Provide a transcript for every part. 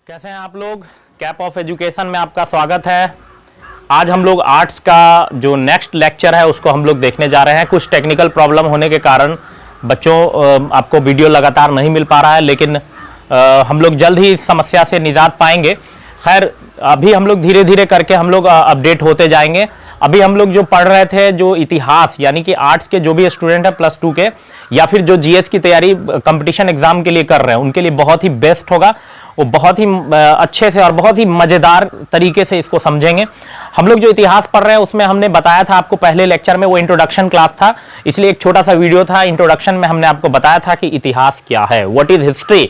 कैसे हैं आप लोग। कैप ऑफ एजुकेशन में आपका स्वागत है। आज हम लोग आर्ट्स का जो नेक्स्ट लेक्चर है उसको हम लोग देखने जा रहे हैं। कुछ टेक्निकल प्रॉब्लम होने के कारण बच्चों आपको वीडियो लगातार नहीं मिल पा रहा है, लेकिन हम लोग जल्द ही इस समस्या से निजात पाएंगे। खैर अभी हम लोग धीरे धीरे करके हम लोग अपडेट होते जाएंगे। अभी हम लोग जो पढ़ रहे थे, जो इतिहास यानी कि आर्ट्स के जो भी स्टूडेंट है प्लस 2 के या फिर जो जीएस की तैयारी कंपटीशन एग्जाम के लिए कर रहे हैं उनके लिए बहुत ही बेस्ट होगा। वो बहुत ही अच्छे से और बहुत ही मज़ेदार तरीके से इसको समझेंगे। हम लोग जो इतिहास पढ़ रहे हैं उसमें हमने बताया था आपको पहले लेक्चर में, वो इंट्रोडक्शन क्लास था, इसलिए एक छोटा सा वीडियो था। इंट्रोडक्शन में हमने आपको बताया था कि इतिहास क्या है, व्हाट इज हिस्ट्री,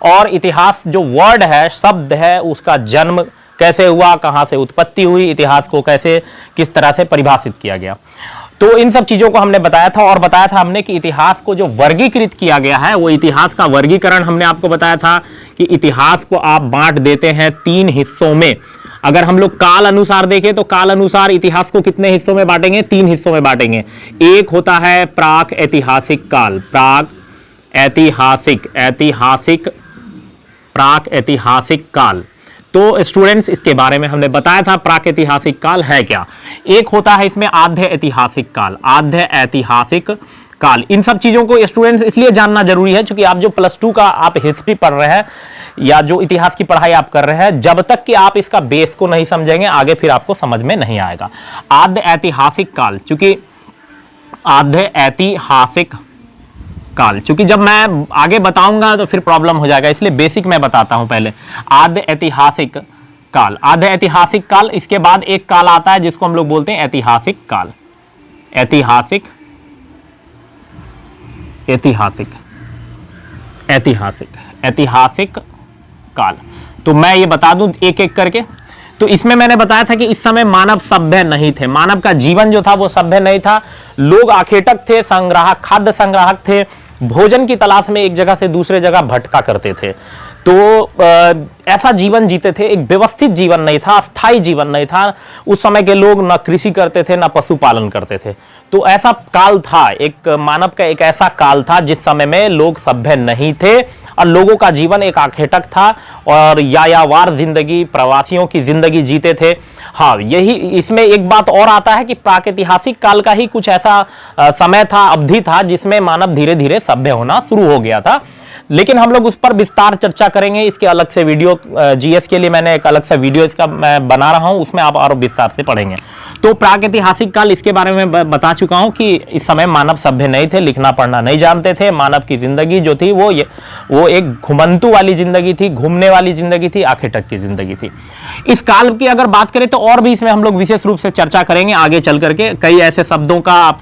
और इतिहास जो वर्ड है, शब्द है, उसका जन्म कैसे हुआ, कहाँ से उत्पत्ति हुई, इतिहास को कैसे किस तरह से परिभाषित किया गया। तो इन सब चीजों को हमने बताया था। और बताया था हमने कि इतिहास को जो वर्गीकृत किया गया है, वो इतिहास का वर्गीकरण हमने आपको बताया था कि इतिहास को आप बांट देते हैं 3 हिस्सों में। अगर हम लोग काल अनुसार देखें तो काल अनुसार इतिहास को कितने हिस्सों में बांटेंगे? 3 हिस्सों में बांटेंगे। एक होता है प्राक ऐतिहासिक काल, प्राक ऐतिहासिक काल। तो स्टूडेंट्स इसके बारे में हमने बताया था प्राक ऐतिहासिक काल है क्या। एक होता है इसमें आद्य ऐतिहासिक काल, आद्य ऐतिहासिक काल। इन सब चीजों को स्टूडेंट्स इसलिए जानना जरूरी है क्योंकि आप जो प्लस 2 का आप हिस्ट्री पढ़ रहे हैं या जो इतिहास की पढ़ाई आप कर रहे हैं, जब तक कि आप इसका बेस को नहीं समझेंगे आगे फिर आपको समझ में नहीं आएगा। आद्य ऐतिहासिक काल, चूंकि आद्य ऐतिहासिक काल, चूंकि जब मैं आगे बताऊंगा तो फिर प्रॉब्लम हो जाएगा, इसलिए बेसिक मैं बताता हूं पहले। आद्य ऐतिहासिक काल, आद्य ऐतिहासिक काल। इसके बाद एक काल आता है जिसको हम लोग बोलते हैं ऐतिहासिक काल, ऐतिहासिक काल। तो मैं ये बता दूं एक एक करके। तो इसमें मैंने बताया था कि इस समय मानव सभ्य नहीं थे, मानव का जीवन जो था वो सभ्य नहीं था। लोग आखेटक थे, संग्राहक, खाद्य संग्राहक थे, भोजन की तलाश में एक जगह से दूसरे जगह भटका करते थे। तो ऐसा जीवन जीते थे, एक व्यवस्थित जीवन नहीं था, स्थायी जीवन नहीं था। उस समय के लोग न कृषि करते थे, न पशुपालन करते थे। तो ऐसा काल था, एक मानव का एक ऐसा काल था जिस समय में लोग सभ्य नहीं थे और लोगों का जीवन एक आखेटक था और यायावार जिंदगी, प्रवासियों की जिंदगी जीते थे। हाँ, यही इसमें एक बात और आता है कि प्रागैतिहासिक काल का ही कुछ ऐसा समय था, अवधि था जिसमें मानव धीरे धीरे सभ्य होना शुरू हो गया था। लेकिन हम लोग उस पर विस्तार चर्चा करेंगे। इसके अलग से वीडियो, जीएस के लिए मैंने एक अलग सा वीडियो इसका मैं बना रहा हूं, उसमें आप और विस्तार से पढ़ेंगे। तो प्रागैतिहासिक काल, इसके बारे में बता चुका हूं कि इस समय मानव सभ्य नहीं थे, लिखना पढ़ना नहीं जानते थे। मानव की जिंदगी जो थी वो एक घुमंतु वाली जिंदगी थी, घूमने वाली जिंदगी थी, आखेटक की जिंदगी थी। इस काल की अगर बात करें तो और भी इसमें हम लोग विशेष रूप से चर्चा करेंगे आगे चल करके। कई ऐसे शब्दों का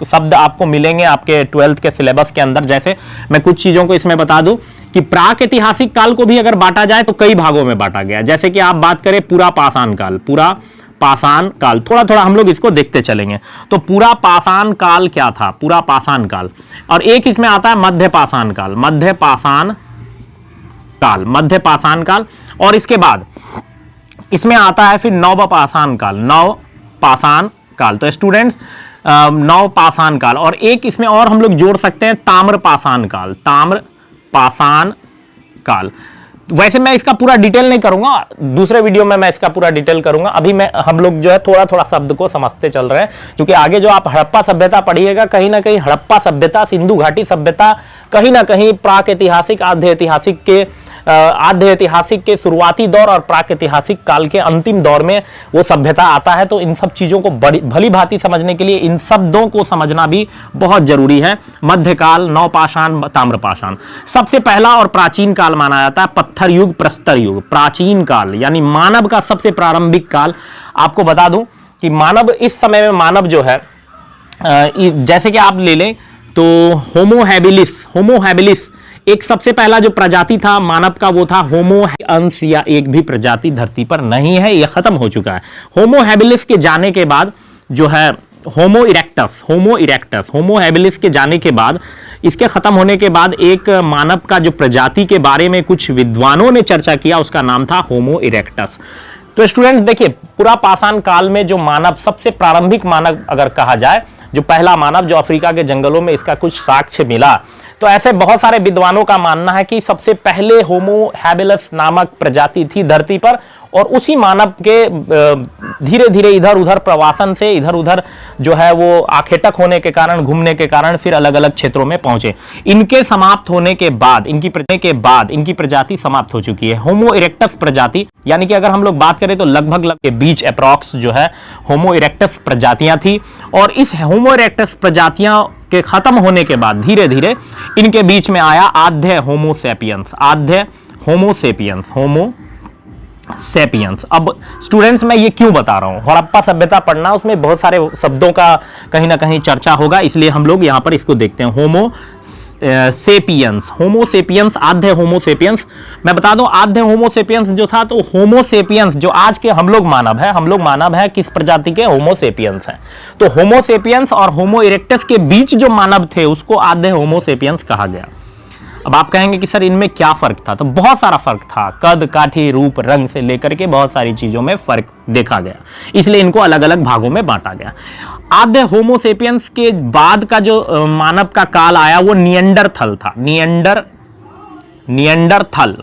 शब्द आपको मिलेंगे आपके 12th के सिलेबस के अंदर। जैसे मैं कुछ चीजों को इसमें बता दूं कि प्रागैतिहासिक काल को भी अगर बांटा जाए तो कई भागों में बांटा गया। जैसे कि आप बात करें पूरा पाषाण काल, पूरा पाषाण काल, थोड़ा थोड़ा हम लोग इसको देखते चलेंगे। तो पूरा पाषाण काल क्या था? पूरा पाषाण काल। और एक इसमें आता है मध्य पाषाण काल, मध्य पाषाण काल, मध्य पाषाण काल। और इसके बाद इसमें आता है फिर नव पाषाण काल, नव पाषाण काल। तो स्टूडेंट्स नव पाषाण काल, और एक इसमें और हम लोग जोड़ सकते हैं ताम्र पाषाण काल, ताम्र पाषाण काल। वैसे मैं इसका पूरा डिटेल नहीं करूंगा, दूसरे वीडियो में मैं इसका पूरा डिटेल करूंगा। अभी हम लोग जो है थोड़ा थोड़ा शब्द को समझते चल रहे हैं, क्योंकि आगे जो आप हड़प्पा सभ्यता पढ़िएगा, कहीं ना कहीं हड़प्पा सभ्यता, सिंधु घाटी सभ्यता, कहीं ना कहीं प्रागैतिहासिक, आद्य ऐतिहासिक के शुरुआती दौर और प्रागैतिहासिक काल के अंतिम दौर में वो सभ्यता आता है। तो इन सब चीजों को भली भांति समझने के लिए इन शब्दों को समझना भी बहुत जरूरी है। मध्यकाल, नवपाषाण, ताम्रपाषाण। सबसे पहला और प्राचीन काल माना जाता है पत्थर युग, प्रस्तर युग। प्राचीन काल यानी मानव का सबसे प्रारंभिक काल। आपको बता दूं कि मानव, इस समय में मानव जो है, जैसे कि आप ले लें तो होमो हैबिलिस एक सबसे पहला जो प्रजाति था मानव का वो था होमो अंश, या एक भी प्रजाति धरती पर नहीं है, यह खत्म हो चुका है। होमो हैबिलिस के जाने के बाद जो है होमो हैबिलिस के जाने के बाद, इसके खत्म होने के बाद एक मानव का जो प्रजाति के बारे में कुछ विद्वानों ने चर्चा किया, उसका नाम था होमो इरेक्टस। तो स्टूडेंट देखिए, पूरा पाषाण काल में जो मानव, सबसे प्रारंभिक मानव अगर कहा जाए, जो पहला मानव जो अफ्रीका के जंगलों में इसका कुछ साक्ष्य मिला, तो ऐसे बहुत सारे विद्वानों का मानना है कि सबसे पहले होमो हैबिलस नामक प्रजाति थी धरती पर, और उसी मानव के धीरे धीरे इधर उधर प्रवासन से इधर उधर जो है वो आखेटक होने के कारण, घूमने के कारण फिर अलग अलग क्षेत्रों में पहुंचे। इनके समाप्त होने के बाद, इनकी प्रजाति समाप्त हो चुकी है। होमो इरेक्टस प्रजाति, यानी कि अगर हम लोग बात करें तो लगभग के बीच अप्रॉक्स जो है होमो इरेक्टस प्रजातियां थी, और इस होमो इरेक्टस प्रजातियां के खत्म होने के बाद धीरे धीरे इनके बीच में आया आद्य होमो सेपियंस। आद्य होमो सेपियंस, होमो सेपियंस। अब स्टूडेंट्स मैं ये क्यों बता रहा हूं, हड़प्पा सभ्यता पढ़ना, उसमें बहुत सारे शब्दों का कहीं ना कहीं चर्चा होगा, इसलिए हम लोग यहां पर इसको देखते हैं। होमो सेपियंस, होमो सेपियंस, आद्य होमो सेपियंस। मैं बता दूं आद्य होमो सेपियंस जो था, तो होमो सेपियंस जो आज के हम लोग मानव है किस प्रजाति के, होमो सेपियंस हैं। तो होमो सेपियंस और होमो इरेक्टस के बीच जो मानव थे उसको आद्य होमो सेपियंस कहा गया। अब आप कहेंगे कि सर इनमें क्या फर्क था, तो बहुत सारा फर्क था, कद काठी रूप रंग से लेकर के बहुत सारी चीजों में फर्क देखा गया, इसलिए इनको अलग अलग भागों में बांटा गया। आद्य होमो सेपियंस के बाद का जो मानव का काल आया वो निएंडरथल था, निएंडरथल।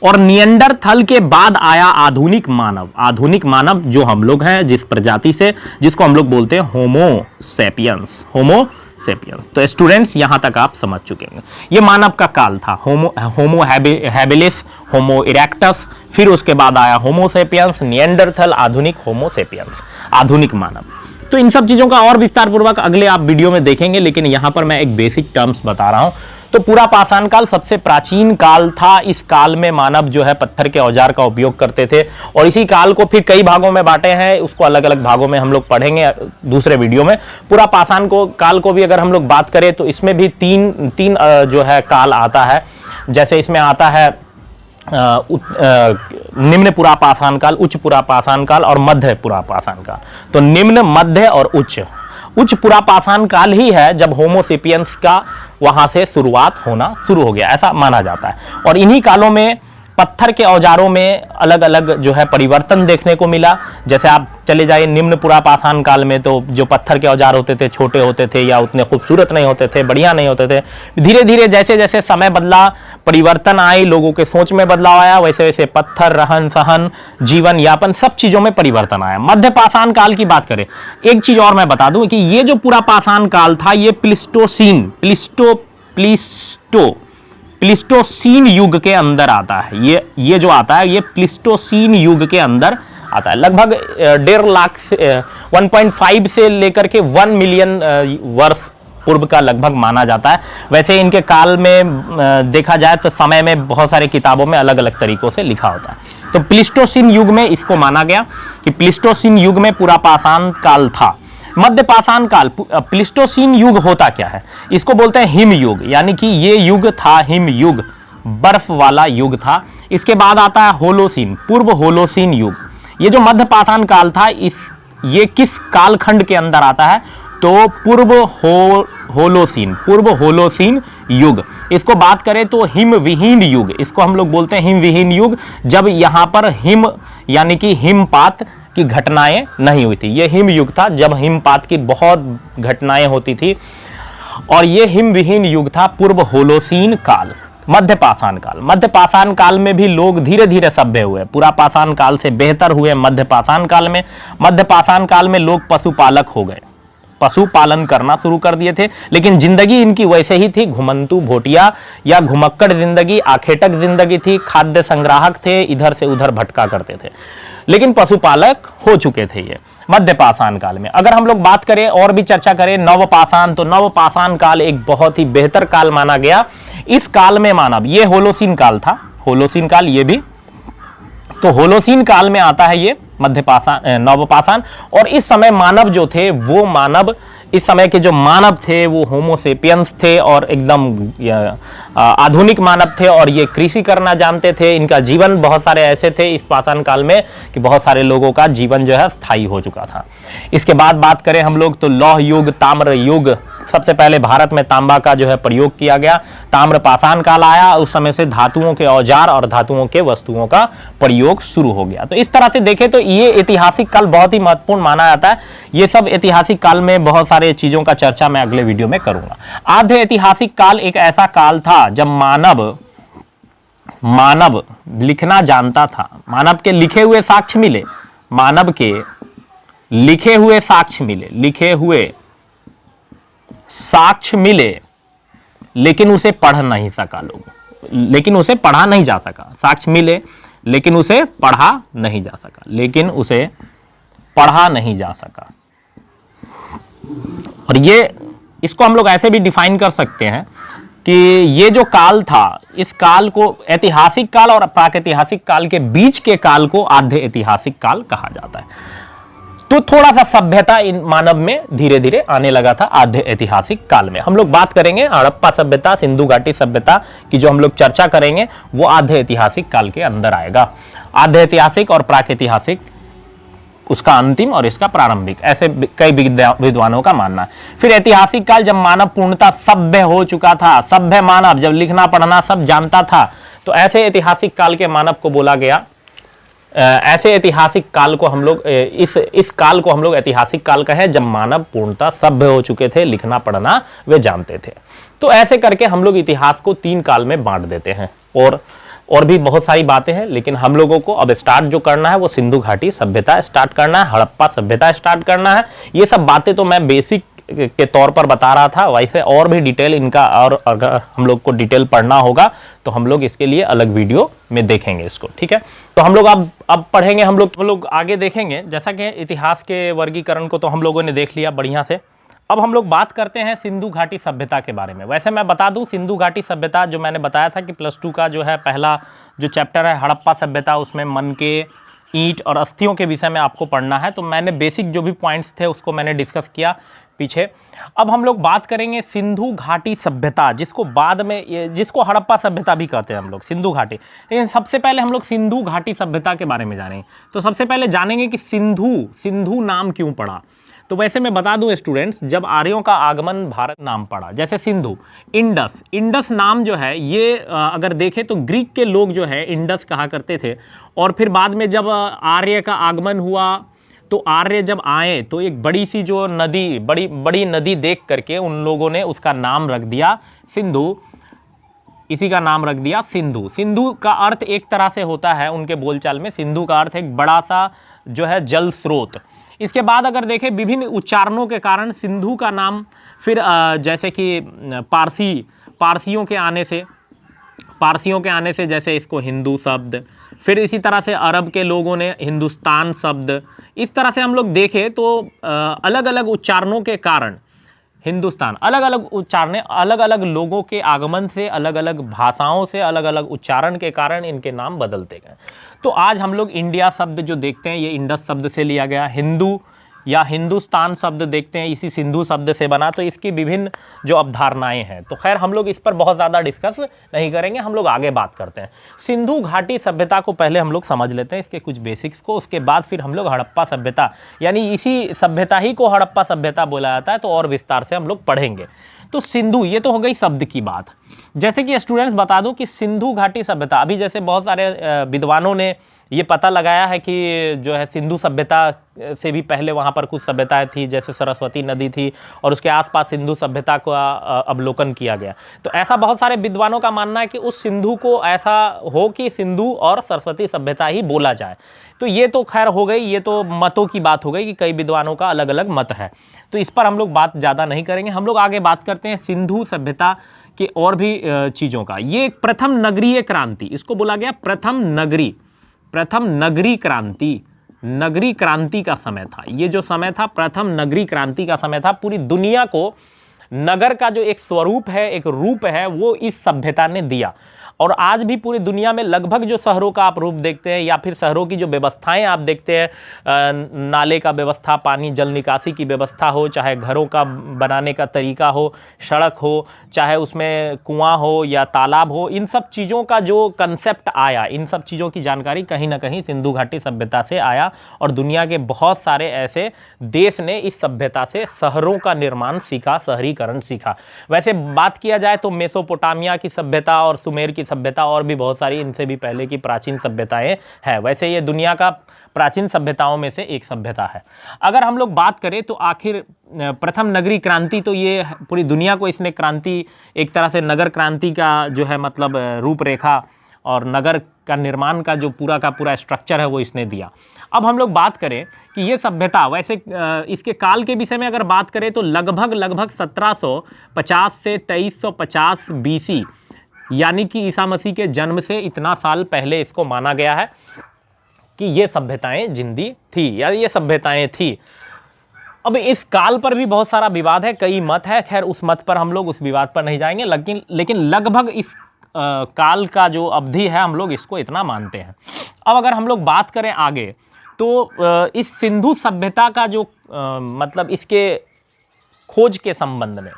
और निएंडरथल के बाद आया आधुनिक मानव। आधुनिक मानव जो हम लोग हैं जिस प्रजाति से, जिसको हम लोग बोलते हैं होमो सेपियंस, होमो सेपियंस। तो स्टूडेंट्स यहां तक आप समझ चुके हैं, ये मानव का काल था, होमो हैबिलिस, होमो इरेक्टस, फिर उसके बाद आया होमो सेपियंस, निएंडरथल, आधुनिक होमो सेपियंस, आधुनिक मानव। तो इन सब चीजों का और विस्तार पूर्वक अगले आप वीडियो में देखेंगे, लेकिन यहां पर मैं एक बेसिक टर्म्स बता रहा हूं। तो पूरा पाषाण काल सबसे प्राचीन काल था। इस काल में मानव जो है पत्थर के औजार का उपयोग करते थे, और इसी काल को फिर कई भागों में बांटे हैं, उसको अलग अलग भागों में हम लोग पढ़ेंगे दूसरे वीडियो में। पूरा पाषाण काल को भी अगर हम लोग बात करें तो इसमें भी तीन जो है काल आता है। जैसे इसमें आता है निम्न पुरा पाषाण काल, उच्च पुरा पाषाण काल और मध्य पुरा पाषाण काल। तो निम्न, मध्य और उच्च पुरा पाषाण काल ही है जब होमो सेपियंस का वहां से शुरुआत होना शुरू हो गया, ऐसा माना जाता है। और इन्हीं कालों में पत्थर के औजारों में अलग अलग जो है परिवर्तन देखने को मिला। जैसे आप चले जाइए निम्न पुरा पाषाण काल में, तो जो पत्थर के औजार होते थे छोटे होते थे या उतने खूबसूरत नहीं होते थे, बढ़िया नहीं होते थे। धीरे धीरे जैसे जैसे समय बदला, परिवर्तन आए, लोगों के सोच में बदलाव आया, वैसे वैसे पत्थर, रहन सहन, जीवन यापन, सब चीजों में परिवर्तन आया। मध्य पाषाण काल की बात करें, एक चीज और मैं बता दूं कि ये जो पूरा पाषाण काल था ये प्लिस्टोसीन युग के अंदर आता है। ये जो आता है ये प्लिस्टोसीन युग के अंदर आता है। लगभग 1.5 लाख 1.5 से लेकर के 1 मिलियन वर्ष पूर्व का लगभग माना जाता है। वैसे इनके काल में देखा जाए तो समय में बहुत सारे किताबों में अलग अलग तरीकों से लिखा होता है। तो प्लिस्टोसीन युग में इसको माना गया कि प्लिस्टोसीन युग में पूरा पाषाण काल था। मध्य पाषाण काल, प्लिस्टोसीन युग होता क्या है, इसको बोलते हैं हिम युग, यानी कि ये युग था हिम युग, बर्फ वाला युग था। इसके बाद आता है होलोसीन, पूर्व होलोसीन युग। ये जो मध्य पाषाण काल था ये किस कालखंड के अंदर आता है, तो पूर्व होलोसीन युग। इसको बात करें तो हिम विहीन युग, इसको हम लोग बोलते हैं हिम विहीन युग, जब यहां पर हिम यानी कि हिमपात की घटनाएं नहीं हुई थी। यह हिम युग था जब हिमपात की बहुत घटनाएं होती थी, और यह हिम विहीन युग था पूर्व होलोसीन काल। मध्य पाषाण काल, मध्य पाषाण काल में भी लोग धीरे धीरे सभ्य हुए, पूरा पाषाण काल से बेहतर हुए मध्य पाषाण काल में। मध्य पाषाण काल में लोग पशुपालक हो गए, पशुपालन करना शुरू कर दिए थे, लेकिन जिंदगी इनकी वैसे ही थी, घुमंतु भोटिया या घुमक्कड़ जिंदगी, आखेटक जिंदगी थी, खाद्य संग्राहक थे, इधर से उधर भटका करते थे, लेकिन पशुपालक हो चुके थे ये मध्य पाषाण काल में। अगर हम लोग बात करें और भी चर्चा करें नव पाषाण, तो नव पाषाण काल एक बहुत ही बेहतर काल माना गया। इस काल में मानव, ये होलोसीन काल था, होलोसीन काल ये भी, तो होलोसीन काल में आता है ये मध्य पाषाण, नव पाषाण। और इस समय मानव जो थे वो मानव, इस समय के जो मानव थे वो होमो सेपियंस थे और एकदम आधुनिक मानव थे, और ये कृषि करना जानते थे। इनका जीवन बहुत सारे ऐसे थे इस पाषाण काल में कि बहुत सारे लोगों का जीवन जो है स्थायी हो चुका था। इसके बाद बात करें हम लोग तो लौह युग, ताम्र युग, सबसे पहले भारत में तांबा का जो है प्रयोग किया गया, ताम्र पाषाण काल आया, उस समय से धातुओं के औजार और धातुओं के वस्तुओं का प्रयोग शुरू हो गया। तो इस तरह से देखें तो ये ऐतिहासिक काल बहुत ही महत्वपूर्ण माना जाता है। ये सब ऐतिहासिक काल में बहुत सारे चीजों का चर्चा मैं अगले वीडियो में करूंगा। आद्य ऐतिहासिक काल एक ऐसा काल था जब मानव लिखना जानता था, मानव के लिखे हुए साक्ष्य मिले, मानव के लिखे हुए साक्ष्य मिले, लिखे हुए साक्ष्य मिले, लेकिन उसे पढ़ नहीं सका लोग, लेकिन उसे पढ़ा नहीं जा सका। साक्ष्य मिले लेकिन उसे पढ़ा नहीं जा सका, लेकिन उसे पढ़ा नहीं जा सका। और ये इसको हम लोग ऐसे भी डिफाइन कर सकते हैं कि ये जो काल था, इस काल को ऐतिहासिक काल और प्रागैतिहासिक काल के बीच के काल को आद्य ऐतिहासिक काल कहा जाता है। तो थोड़ा सा सभ्यता इन मानव में धीरे धीरे आने लगा था आद्य ऐतिहासिक काल में। हम लोग बात करेंगे हड़प्पा सभ्यता, सिंधु घाटी सभ्यता की जो हम लोग चर्चा करेंगे वो आद्य ऐतिहासिक काल के अंदर आएगा। आद्य ऐतिहासिक और प्रागैतिहासिक उसका अंतिम और इसका प्रारंभिक, ऐसे कई विद्वानों का मानना है। फिर ऐतिहासिक काल जब मानव पूर्णतः सभ्य हो चुका था, सभ्य मानव जब लिखना पढ़ना सब जानता था, तो ऐसे ऐतिहासिक काल के मानव को बोला गया, ऐसे ऐतिहासिक काल को हम लोग इस काल को हम लोग ऐतिहासिक काल कहें जब मानव पूर्णतः सभ्य हो चुके थे, लिखना पढ़ना वे जानते थे। तो ऐसे करके हम लोग इतिहास को 3 काल में बांट देते हैं। और भी बहुत सारी बातें हैं, लेकिन हम लोगों को अब स्टार्ट जो करना है वो सिंधु घाटी सभ्यता स्टार्ट करना है, हड़प्पा सभ्यता स्टार्ट करना है। ये सब बातें तो मैं बेसिक के तौर पर बता रहा था, वैसे और भी डिटेल इनका, और अगर हम लोग को डिटेल पढ़ना होगा तो हम लोग इसके लिए अलग वीडियो में देखेंगे इसको, ठीक है। तो हम लोग अब पढ़ेंगे, हम लोग आगे देखेंगे। जैसा कि इतिहास के वर्गीकरण को तो हम लोगों ने देख लिया बढ़िया से। अब हम लोग बात करते हैं सिंधु घाटी सभ्यता के बारे में। वैसे मैं बता दूं, सिंधु घाटी सभ्यता जो मैंने बताया था कि +2 का जो है पहला जो चैप्टर है हड़प्पा सभ्यता, उसमें मन के, ईंट और अस्थियों के विषय में आपको पढ़ना है। तो मैंने बेसिक जो भी पॉइंट्स थे उसको मैंने डिस्कस किया पीछे। अब हम लोग बात करेंगे सिंधु घाटी सभ्यता, जिसको बाद में जिसको हड़प्पा सभ्यता भी कहते हैं हम लोग, सिंधु घाटी। लेकिन सबसे पहले हम लोग सिंधु घाटी सभ्यता के बारे में जानेंगे। तो सबसे पहले जानेंगे कि सिंधु नाम क्यों पड़ा। तो वैसे मैं बता दूं स्टूडेंट्स, जब आर्यों का आगमन भारत नाम पड़ा, जैसे सिंधु, इंडस नाम जो है ये अगर देखें तो ग्रीक के लोग जो है इंडस कहा करते थे। और फिर बाद में जब आर्य का आगमन हुआ तो आर्य जब आए तो एक बड़ी सी जो नदी, बड़ी नदी देख करके उन लोगों ने उसका नाम रख दिया सिंधु, इसी का नाम रख दिया सिंधु। सिंधु का अर्थ एक तरह से होता है उनके बोलचाल में, सिंधु का अर्थ एक बड़ा सा जो है जल स्रोत। इसके बाद अगर देखें विभिन्न उच्चारणों के कारण सिंधु का नाम फिर जैसे कि पारसियों के आने से जैसे इसको हिंदू शब्द, फिर इसी तरह से अरब के लोगों ने हिंदुस्तान शब्द, इस तरह से हम लोग देखें तो अलग अलग उच्चारणों के कारण हिंदुस्तान, अलग अलग उच्चारण, अलग अलग लोगों के आगमन से, अलग अलग भाषाओं से, अलग अलग उच्चारण के कारण इनके नाम बदलते गए। तो आज हम लोग इंडिया शब्द जो देखते हैं ये इंडस शब्द से लिया गया, हिंदू या हिंदुस्तान शब्द देखते हैं इसी सिंधु शब्द से बना। तो इसकी विभिन्न जो अवधारणाएं हैं, तो खैर हम लोग इस पर बहुत ज़्यादा डिस्कस नहीं करेंगे, हम लोग आगे बात करते हैं। सिंधु घाटी सभ्यता को पहले हम लोग समझ लेते हैं, इसके कुछ बेसिक्स को, उसके बाद फिर हम लोग हड़प्पा सभ्यता, यानी इसी सभ्यता ही को हड़प्पा सभ्यता बोला जाता है, तो और विस्तार से हम लोग पढ़ेंगे। तो सिंधु, ये तो हो गई शब्द की बात। जैसे कि स्टूडेंट्स बता दूं कि सिंधु घाटी सभ्यता, अभी जैसे बहुत सारे विद्वानों ने ये पता लगाया है कि जो है सिंधु सभ्यता से भी पहले वहाँ पर कुछ सभ्यताएं थी, जैसे सरस्वती नदी थी और उसके आसपास सिंधु सभ्यता का अवलोकन किया गया। तो ऐसा बहुत सारे विद्वानों का मानना है कि उस सिंधु को ऐसा हो कि सिंधु और सरस्वती सभ्यता ही बोला जाए। तो ये तो खैर हो गई, ये तो मतों की बात हो गई कि कई विद्वानों का अलग अलग मत है, तो इस पर हम लोग बात ज़्यादा नहीं करेंगे। हम लोग आगे बात करते हैं सिंधु सभ्यता के और भी चीज़ों का। ये प्रथम नगरीय क्रांति, इसको बोला गया प्रथम नगरी क्रांति, नगरी क्रांति का समय था। ये जो समय था प्रथम नगरी क्रांति का समय था। पूरी दुनिया को नगर का जो एक स्वरूप है, एक रूप है, वो इस सभ्यता ने दिया। और आज भी पूरी दुनिया में लगभग जो शहरों का आप रूप देखते हैं या फिर शहरों की जो व्यवस्थाएं आप देखते हैं, नाले का व्यवस्था, पानी जल निकासी की व्यवस्था हो, चाहे घरों का बनाने का तरीका हो, सड़क हो, चाहे उसमें कुआं हो या तालाब हो, इन सब चीज़ों का जो कंसेप्ट आया, इन सब चीज़ों की जानकारी कहीं ना कहीं सिंधु घाटी सभ्यता से आया। और दुनिया के बहुत सारे ऐसे देश ने इस सभ्यता से शहरों का निर्माण सीखा, शहरीकरण सीखा। वैसे बात किया जाए तो मेसोपोटामिया की सभ्यता और सुमेर की सभ्यता और भी बहुत सारी इनसे भी पहले की प्राचीन सभ्यताएं हैं। वैसे ये दुनिया का प्राचीन सभ्यताओं में से एक सभ्यता है। अगर हम लोग बात करें तो आखिर प्रथम नगरीय क्रांति, तो ये पूरी दुनिया को इसने क्रांति, एक तरह से नगर क्रांति का जो है मतलब रूपरेखा और नगर का निर्माण का जो पूरा का पूरा स्ट्रक्चर है वो इसने दिया। अब हम लोग बात करें कि ये सभ्यता, वैसे इसके काल के विषय में अगर बात करें तो लगभग 1750 से 2350 बीसी, यानी कि ईसा मसीह के जन्म से इतना साल पहले इसको माना गया है कि ये सभ्यताएं जिंदी थी या ये सभ्यताएं थी। अब इस काल पर भी बहुत सारा विवाद है, कई मत है, खैर उस मत पर हम लोग उस विवाद पर नहीं जाएंगे, लेकिन लगभग इस काल का जो अवधि है हम लोग इसको इतना मानते हैं। अब अगर हम लोग बात करें आगे तो इस सिंधु सभ्यता का जो मतलब इसके खोज के संबंध में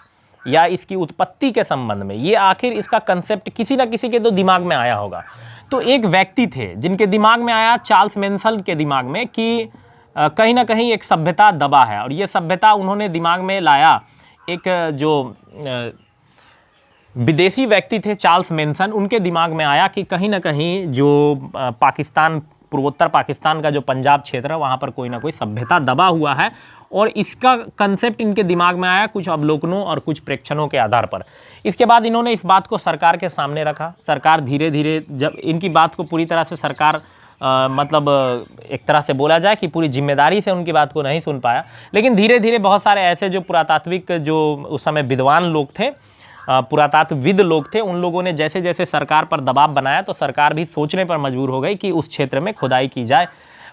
या इसकी उत्पत्ति के संबंध में, ये आखिर इसका कंसेप्ट किसी ना किसी के तो दिमाग में आया होगा। तो एक व्यक्ति थे जिनके दिमाग में आया, चार्ल्स मैनसन के दिमाग में, कि कहीं ना कहीं एक सभ्यता दबा है। और ये सभ्यता उन्होंने दिमाग में लाया, एक जो विदेशी व्यक्ति थे चार्ल्स मैनसन, उनके दिमाग में आया कि कहीं ना कहीं जो पाकिस्तान, पूर्वोत्तर पाकिस्तान का जो पंजाब क्षेत्र है वहाँ पर कोई ना कोई सभ्यता दबा हुआ है। और इसका कंसेप्ट इनके दिमाग में आया कुछ अवलोकनों और कुछ प्रेक्षणों के आधार पर। इसके बाद इन्होंने इस बात को सरकार के सामने रखा। सरकार धीरे धीरे, जब इनकी बात को पूरी तरह से सरकार मतलब एक तरह से बोला जाए कि पूरी जिम्मेदारी से उनकी बात को नहीं सुन पाया, लेकिन धीरे धीरे बहुत सारे ऐसे जो पुरातात्विक, जो उस समय विद्वान लोग थे, पुरातत्वविद लोग थे, उन लोगों ने जैसे जैसे सरकार पर दबाव बनाया तो सरकार भी सोचने पर मजबूर हो गई कि उस क्षेत्र में खुदाई की जाए।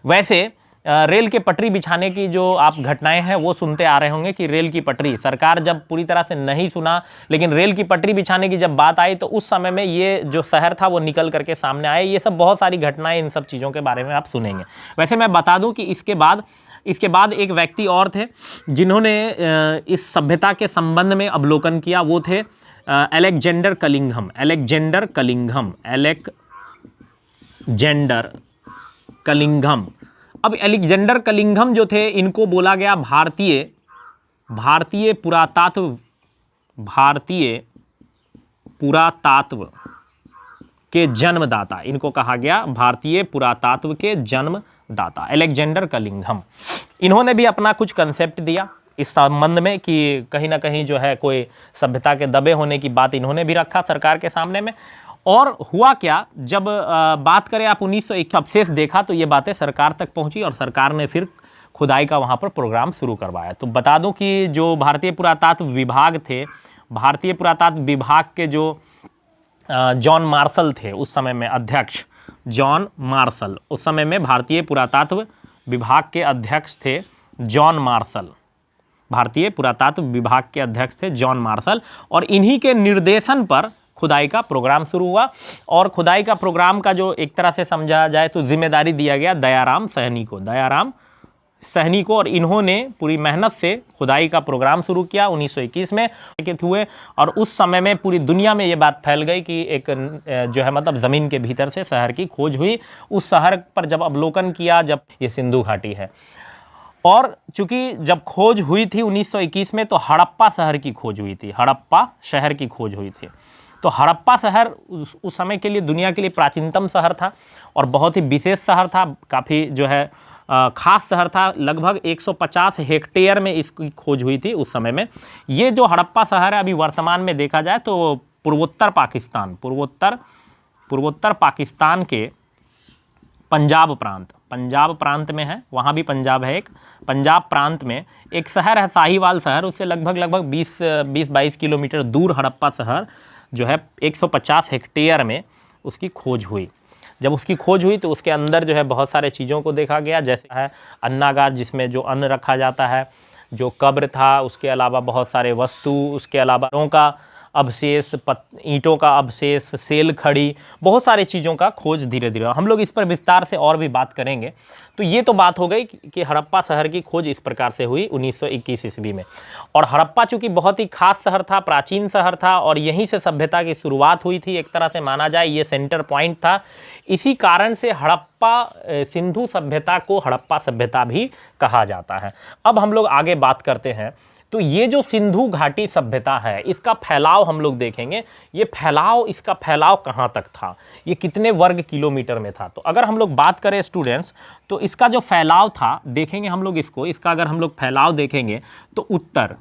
वैसे रेल के पटरी बिछाने की जो आप घटनाएं हैं वो सुनते आ रहे होंगे कि रेल की पटरी, सरकार जब पूरी तरह से नहीं सुना, लेकिन रेल की पटरी बिछाने की जब बात आई तो उस समय में ये जो शहर था वो निकल करके सामने आए। ये सब बहुत सारी घटनाएं, इन सब चीज़ों के बारे में आप सुनेंगे। वैसे मैं बता दूं कि इसके बाद एक व्यक्ति और थे जिन्होंने इस सभ्यता के संबंध में अवलोकन किया, वो थे अलेक्जेंडर कलिंघम। अब अलेक्जेंडर कलिंघम जो थे, इनको बोला गया भारतीय पुरातात्व के जन्मदाता। इनको कहा गया भारतीय पुरातात्व के जन्मदाता, अलेक्जेंडर कलिंघम। इन्होंने भी अपना कुछ कंसेप्ट दिया इस संबंध में कि कहीं ना कहीं जो है कोई सभ्यता के दबे होने की बात इन्होंने भी रखा सरकार के सामने में। और हुआ क्या, जब बात करें आप 1921 अवशेष देखा तो ये बातें सरकार तक पहुंची और सरकार ने फिर खुदाई का वहाँ पर प्रोग्राम शुरू करवाया। तो बता दूं कि जो भारतीय पुरातत्व विभाग थे, भारतीय पुरातत्व विभाग के जो जॉन मार्शल थे उस समय में अध्यक्ष, जॉन मार्शल, उस समय में भारतीय पुरातत्व विभाग के अध्यक्ष थे जॉन मार्शल, भारतीय पुरातत्व विभाग के अध्यक्ष थे जॉन मार्शल। और इन्हीं के निर्देशन पर खुदाई का प्रोग्राम शुरू हुआ। और खुदाई का प्रोग्राम का जो एक तरह से समझा जाए तो जिम्मेदारी दिया गया दयाराम सहनी को। और इन्होंने पूरी मेहनत से खुदाई का प्रोग्राम शुरू किया 1921 में हुए। और उस समय में पूरी दुनिया में ये बात फैल गई कि एक जो है मतलब ज़मीन के भीतर से शहर की खोज हुई। उस शहर पर जब अवलोकन किया, जब ये सिंधु घाटी है, और चूंकि जब खोज हुई थी 1921 में तो हड़प्पा शहर की खोज हुई थी, हड़प्पा शहर की खोज हुई थी। तो हड़प्पा शहर उस समय के लिए दुनिया के लिए प्राचीनतम शहर था और बहुत ही विशेष शहर था, काफ़ी जो है खास शहर था। लगभग 150 हेक्टेयर में इसकी खोज हुई थी उस समय में। ये जो हड़प्पा शहर है अभी वर्तमान में देखा जाए तो पूर्वोत्तर पाकिस्तान के पंजाब प्रांत में है, वहाँ भी पंजाब है, एक पंजाब प्रांत में एक शहर है साहिवाल शहर, उससे लगभग 20-22 किलोमीटर दूर हड़प्पा शहर जो है 150 हेक्टेयर में उसकी खोज हुई। जब उसकी खोज हुई तो उसके अंदर जो है बहुत सारे चीज़ों को देखा गया, जैसे है अन्नागार जिसमें जो अन्न रखा जाता है, जो कब्र था, उसके अलावा बहुत सारे वस्तु, उसके अलावा का अवशेष, ईंटों का अवशेष, सेल खड़ी, बहुत सारी चीज़ों का खोज धीरे धीरे। हम लोग इस पर विस्तार से और भी बात करेंगे। तो ये तो बात हो गई कि हड़प्पा शहर की खोज इस प्रकार से हुई 1921 ईस्वी में। और हड़प्पा चूंकि बहुत ही खास शहर था, प्राचीन शहर था, और यहीं से सभ्यता की शुरुआत हुई थी, एक तरह से माना जाए ये सेंटर पॉइंट था। इसी कारण से हड़प्पा सिंधु सभ्यता को हड़प्पा सभ्यता भी कहा जाता है। अब हम लोग आगे बात करते हैं। तो ये जो सिंधु घाटी सभ्यता है, इसका फैलाव हम लोग देखेंगे। ये फैलाव, इसका फैलाव कहाँ तक था, ये कितने वर्ग किलोमीटर में था। तो अगर हम लोग बात करें स्टूडेंट्स, तो इसका जो फैलाव था देखेंगे हम लोग इसका अगर हम लोग फैलाव देखेंगे तो उत्तर,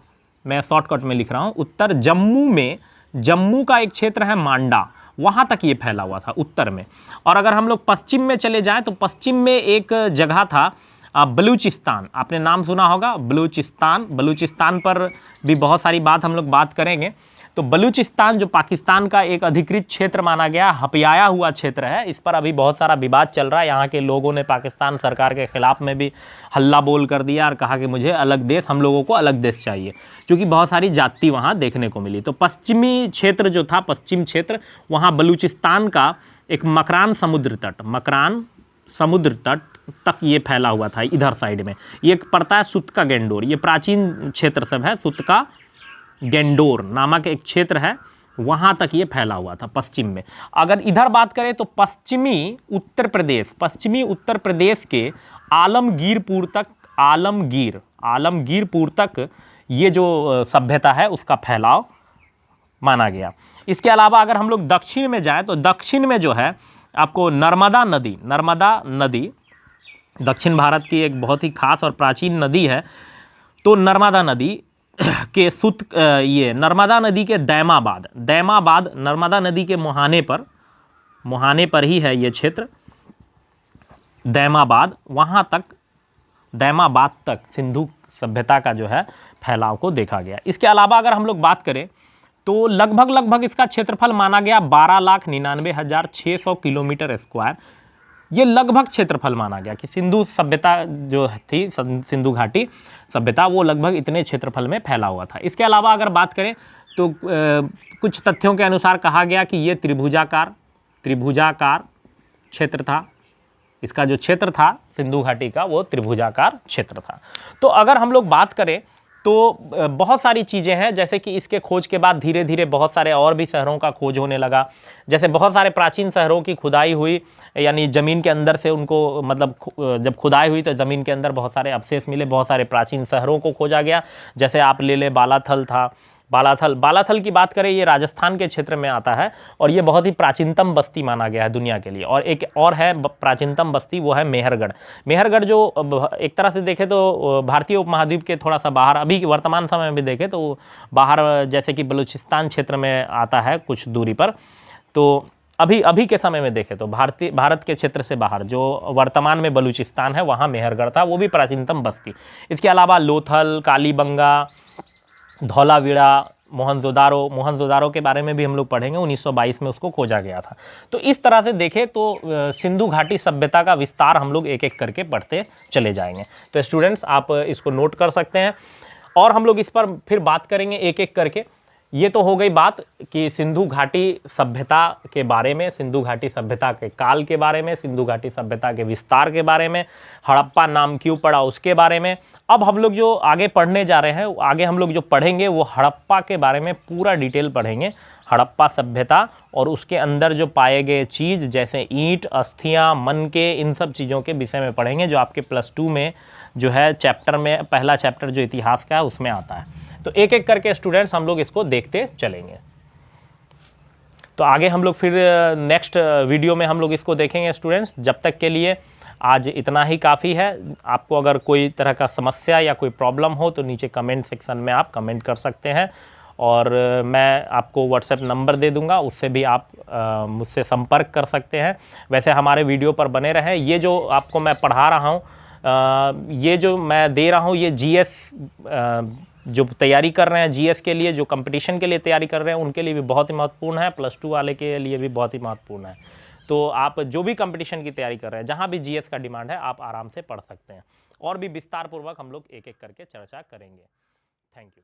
मैं शॉर्टकट में लिख रहा हूँ, उत्तर जम्मू में, जम्मू का एक क्षेत्र है मांडा, वहाँ तक ये फैला हुआ था उत्तर में। और अगर हम लोग पश्चिम में चले जाएं तो पश्चिम में एक जगह था बलूचिस्तान, आपने नाम सुना होगा बलूचिस्तान। बलूचिस्तान पर भी बहुत सारी बात हम लोग बात करेंगे। तो बलूचिस्तान जो पाकिस्तान का एक अधिकृत क्षेत्र माना गया, हथियाया हुआ क्षेत्र है, इस पर अभी बहुत सारा विवाद चल रहा है। यहाँ के लोगों ने पाकिस्तान सरकार के खिलाफ में भी हल्ला बोल कर दिया और कहा कि मुझे अलग देश, हम लोगों को अलग देश चाहिए, क्योंकि बहुत सारी जाति वहाँ देखने को मिली। तो पश्चिमी क्षेत्र जो था, पश्चिम क्षेत्र, वहाँ बलूचिस्तान का एक मकरान समुद्र तट, मकरान समुद्र तट तक ये फैला हुआ था। इधर साइड में ये पड़ता है सुत का गेंडोर, ये प्राचीन क्षेत्र सब है, सुत का गेंडोर नामक एक क्षेत्र है, वहाँ तक ये फैला हुआ था पश्चिम में। अगर इधर बात करें तो पश्चिमी उत्तर प्रदेश के आलमगीरपुर तक, आलमगीरपुर तक ये जो सभ्यता है उसका फैलाव माना गया। इसके अलावा अगर हम लोग दक्षिण में जाएं तो दक्षिण में जो है आपको नर्मदा नदी दक्षिण भारत की एक बहुत ही खास और प्राचीन नदी है। तो नर्मदा नदी के ये नर्मदा नदी के दैमाबाद, नर्मदा नदी के मुहाने पर ही है ये क्षेत्र दैमाबाद, वहाँ तक, दैमाबाद तक सिंधु सभ्यता का जो है फैलाव को देखा गया। इसके अलावा अगर हम लोग बात करें तो लगभग इसका क्षेत्रफल माना गया 12,99,600 किलोमीटर स्क्वायर। ये लगभग क्षेत्रफल माना गया कि सिंधु सभ्यता जो थी, सिंधु घाटी सभ्यता, वो लगभग इतने क्षेत्रफल में फैला हुआ था। इसके अलावा अगर बात करें तो कुछ तथ्यों के अनुसार कहा गया कि ये त्रिभुजाकार क्षेत्र था। इसका जो क्षेत्र था सिंधु घाटी का, वो त्रिभुजाकार क्षेत्र था। तो अगर हम लोग बात करें तो बहुत सारी चीज़ें हैं, जैसे कि इसके खोज के बाद धीरे धीरे बहुत सारे और भी शहरों का खोज होने लगा। जैसे बहुत सारे प्राचीन शहरों की खुदाई हुई, यानी ज़मीन के अंदर से उनको, मतलब जब खुदाई हुई तो ज़मीन के अंदर बहुत सारे अवशेष मिले, बहुत सारे प्राचीन शहरों को खोजा गया। जैसे आप ले ले बालाथल था, बालाथल की बात करें, ये राजस्थान के क्षेत्र में आता है और ये बहुत ही प्राचीनतम बस्ती माना गया है दुनिया के लिए। और एक और है प्राचीनतम बस्ती, वो है मेहरगढ़ जो एक तरह से देखें तो भारतीय उपमहाद्वीप के थोड़ा सा बाहर, अभी वर्तमान समय में भी देखें तो बाहर, जैसे कि बलूचिस्तान क्षेत्र में आता है कुछ दूरी पर। तो अभी के समय में देखें तो भारत के क्षेत्र से बाहर जो वर्तमान में बलूचिस्तान है, वहाँ मेहरगढ़ था, वो भी प्राचीनतम बस्ती। इसके अलावा लोथल, कालीबंगा, धौलावीरा, मोहनजोदारो के बारे में भी हम लोग पढ़ेंगे। 1922 में उसको खोजा गया था। तो इस तरह से देखें तो सिंधु घाटी सभ्यता का विस्तार हम लोग एक एक करके पढ़ते चले जाएंगे। तो स्टूडेंट्स आप इसको नोट कर सकते हैं और हम लोग इस पर फिर बात करेंगे एक एक करके। ये तो हो गई बात कि सिंधु घाटी सभ्यता के बारे में, सिंधु घाटी सभ्यता के काल के बारे में, सिंधु घाटी सभ्यता के विस्तार के बारे में, हड़प्पा नाम क्यों पड़ा उसके बारे में। अब हम लोग जो आगे पढ़ने जा रहे हैं, आगे हम लोग जो पढ़ेंगे वो हड़प्पा के बारे में पूरा डिटेल पढ़ेंगे। हड़प्पा सभ्यता और उसके अंदर जो पाए गए चीज़, जैसे ईंट, अस्थियाँ, मनके, इन सब चीज़ों के विषय में पढ़ेंगे, जो आपके +2 में जो है चैप्टर में, पहला चैप्टर जो इतिहास का है उसमें आता है। तो एक एक करके स्टूडेंट्स हम लोग इसको देखते चलेंगे। तो आगे हम लोग फिर नेक्स्ट वीडियो में हम लोग इसको देखेंगे स्टूडेंट्स। जब तक के लिए आज इतना ही काफ़ी है। आपको अगर कोई तरह का समस्या या कोई प्रॉब्लम हो तो नीचे कमेंट सेक्शन में आप कमेंट कर सकते हैं और मैं आपको व्हाट्सएप नंबर दे दूंगा, उससे भी आप मुझसे संपर्क कर सकते हैं। वैसे हमारे वीडियो पर बने रहें। ये जो आपको मैं पढ़ा रहा हूँ, ये जो मैं दे रहा हूँ, ये जीएस जो तैयारी कर रहे हैं, जीएस के लिए, जो कंपटीशन के लिए तैयारी कर रहे हैं, उनके लिए भी बहुत ही महत्वपूर्ण है। +2 वाले के लिए भी बहुत ही महत्वपूर्ण है। तो आप जो भी कंपटीशन की तैयारी कर रहे हैं, जहाँ भी जीएस का डिमांड है, आप आराम से पढ़ सकते हैं। और भी विस्तार पूर्वक हम लोग एक एक करके चर्चा करेंगे। Thank you.